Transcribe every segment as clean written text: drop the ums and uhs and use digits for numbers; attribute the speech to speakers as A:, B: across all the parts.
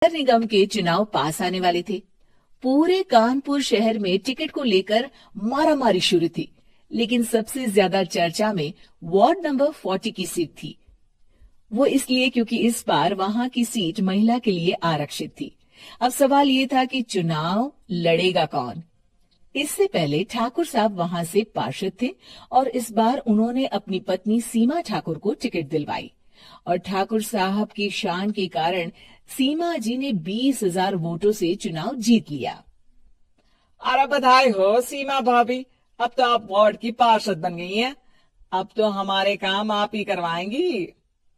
A: नगर निगम के चुनाव पास आने वाले थे। पूरे कानपुर शहर में टिकट को लेकर मारामारी शुरू थी, लेकिन सबसे ज्यादा चर्चा में वार्ड नंबर 40 की सीट थी। वो इसलिए क्योंकि इस बार वहां की सीट महिला के लिए आरक्षित थी। अब सवाल ये था कि चुनाव लड़ेगा कौन। इससे पहले ठाकुर साहब वहां से पार्षद थे और इस बार उन्होंने अपनी पत्नी सीमा ठाकुर को टिकट दिलवाई और ठाकुर साहब की शान के कारण सीमा जी ने 20,000 वोटों से चुनाव जीत लिया।
B: अरे बधाई हो सीमा भाभी, अब तो आप वार्ड की पार्षद बन गई हैं। अब तो हमारे काम आप ही करवाएंगी।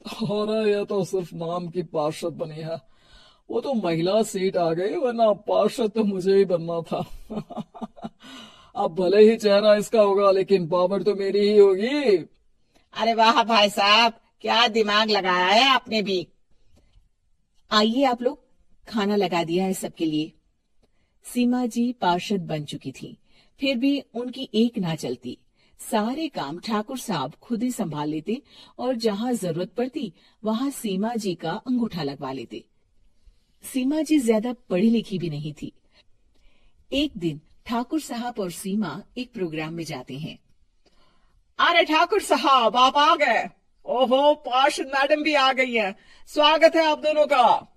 C: अरे ये तो सिर्फ नाम की पार्षद बनी है, वो तो महिला सीट आ गई, वरना पार्षद तो मुझे ही बनना था। अब भले ही चेहरा इसका होगा, लेकिन पावर तो मेरी ही होगी।
B: अरे वाह भाई साहब, क्या दिमाग लगाया है आपने भी।
A: आइए आप लोग, खाना लगा दिया है सबके लिए। सीमा जी पार्षद बन चुकी थी, फिर भी उनकी एक ना चलती। सारे काम ठाकुर साहब खुद ही संभाल लेते और जहां जरूरत पड़ती वहां सीमा जी का अंगूठा लगवा लेते। सीमा जी ज्यादा पढ़ी लिखी भी नहीं थी। एक दिन ठाकुर साहब और सीमा एक प्रोग्राम में जाते हैं।
B: अरे ठाकुर साहब, आप आ गए। ओहो, पार्षद मैडम भी आ गई हैं। स्वागत है आप दोनों का।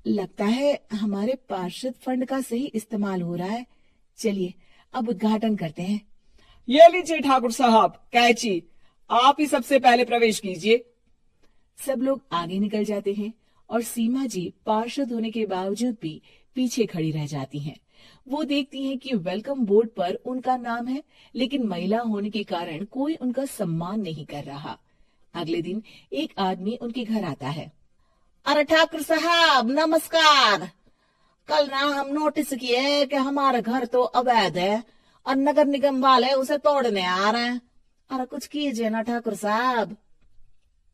A: लगता है हमारे पार्षद फंड का सही इस्तेमाल हो रहा है। चलिए अब उद्घाटन करते हैं।
B: ये लीजिए ठाकुर साहब कैची, आप ही सबसे पहले प्रवेश कीजिए।
A: सब लोग आगे निकल जाते हैं और सीमा जी पार्षद होने के बावजूद भी पीछे खड़ी रह जाती हैं। वो देखती हैं कि वेलकम बोर्ड पर उनका नाम है, लेकिन महिला होने के कारण कोई उनका सम्मान नहीं कर रहा। अगले दिन एक आदमी उनके घर आता है।
B: अरे ठाकुर साहब नमस्कार। कल ना हम नोटिस किए कि हमारा घर तो अवैध है और नगर निगम वाले उसे तोड़ने आ रहे हैं। अरे कुछ कीजिए ना ठाकुर साहब।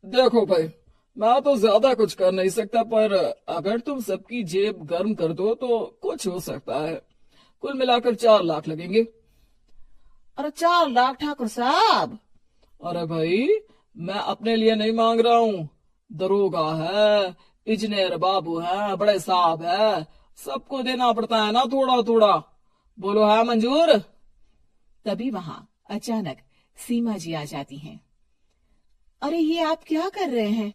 C: देखो भाई, मैं तो ज्यादा कुछ कर नहीं सकता, पर अगर तुम सबकी जेब गर्म कर दो तो कुछ हो सकता है। कुल मिलाकर 4 लाख लगेंगे।
B: अरे 4 लाख ठाकुर साहब?
C: अरे भाई, मैं अपने लिए नहीं मांग रहा हूँ। दरोगा है, इंजीनियर बाबू है, बड़े साहब है, सबको देना पड़ता है ना थोड़ा थोड़ा। बोलो है मंजूर?
A: तभी वहां अचानक सीमा जी आ जाती हैं। अरे ये आप क्या कर रहे हैं?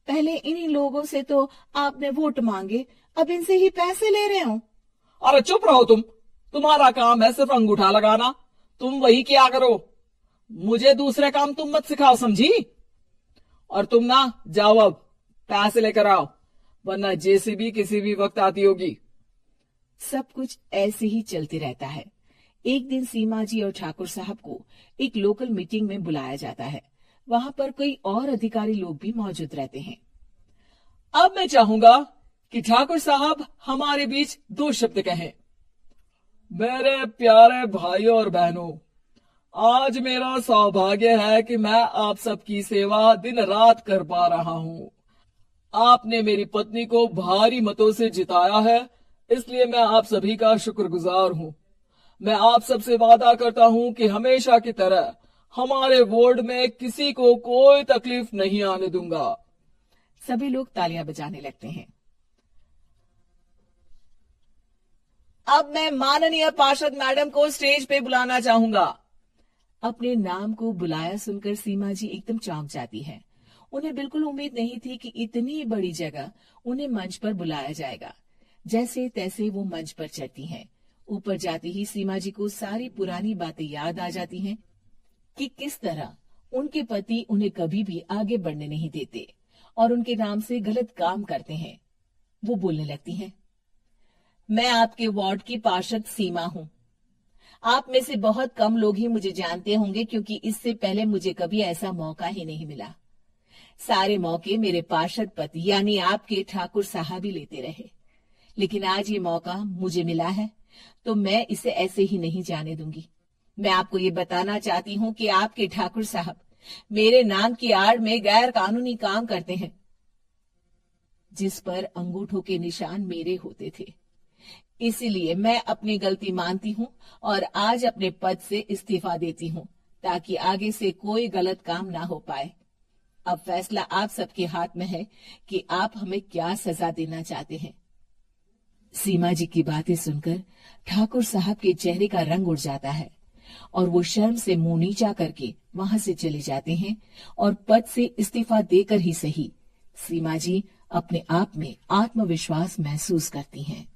A: पहले इन्हीं लोगों से तो आपने वोट मांगे, अब इनसे ही पैसे ले रहे हो।
C: अरे चुप रहो तुम, तुम्हारा काम है सिर्फ अंगूठा लगाना, तुम वही किया करो। मुझे दूसरे काम तुम मत सिखाओ, समझी? और तुम ना जाओ, अब पैसे लेकर आओ, वरना जेसीबी किसी भी वक्त आती होगी।
A: सब कुछ ऐसे ही चलते रहता है। एक दिन सीमा जी और ठाकुर साहब को एक लोकल मीटिंग में बुलाया जाता है। वहां पर कई और अधिकारी लोग भी मौजूद रहते हैं।
C: अब मैं चाहूंगा कि ठाकुर साहब हमारे बीच 2 शब्द कहें। मेरे प्यारे भाइयों और बहनों, आज मेरा सौभाग्य है कि मैं आप सबकी सेवा दिन रात कर पा रहा हूँ। आपने मेरी पत्नी को भारी मतों से जिताया है, इसलिए मैं आप सभी का शुक्रगुजार हूँ। मैं आप सबसे वादा करता हूँ कि हमेशा की तरह हमारे वार्ड में किसी को कोई तकलीफ नहीं आने दूंगा।
A: सभी लोग तालियां बजाने लगते हैं।
B: अब मैं माननीय पार्षद मैडम को स्टेज पे बुलाना चाहूंगा।
A: अपने नाम को बुलाया सुनकर सीमा जी एकदम चौंक जाती है। उन्हें बिल्कुल उम्मीद नहीं थी कि इतनी बड़ी जगह उन्हें मंच पर बुलाया जाएगा। जैसे तैसे वो मंच पर चढ़ती हैं। ऊपर जाते ही सीमा जी को सारी पुरानी बातें याद आ जाती हैं कि किस तरह उनके पति उन्हें कभी भी आगे बढ़ने नहीं देते और उनके नाम से गलत काम करते हैं। वो बोलने लगती हैं।
B: मैं आपके वार्ड की पार्षद सीमा हूँ। आप में से बहुत कम लोग ही मुझे जानते होंगे, क्योंकि इससे पहले मुझे कभी ऐसा मौका ही नहीं मिला। सारे मौके मेरे पार्षद पति यानी आपके ठाकुर साहब ही लेते रहे, लेकिन आज ये मौका मुझे मिला है तो मैं इसे ऐसे ही नहीं जाने दूंगी। मैं आपको ये बताना चाहती हूँ कि आपके ठाकुर साहब मेरे नाम की आड़ में गैर कानूनी काम करते हैं, जिस पर अंगूठों के निशान मेरे होते थे। इसीलिए मैं अपनी गलती मानती हूँ और आज अपने पद से इस्तीफा देती हूँ, ताकि आगे से कोई गलत काम ना हो पाए। अब फैसला आप सबके हाथ में है कि आप हमें क्या सजा देना चाहते हैं।
A: सीमा जी की बातें सुनकर ठाकुर साहब के चेहरे का रंग उड़ जाता है और वो शर्म से मुंह नीचा करके वहां से चले जाते हैं और पद से इस्तीफा देकर ही सही सीमा जी अपने आप में आत्मविश्वास महसूस करती हैं।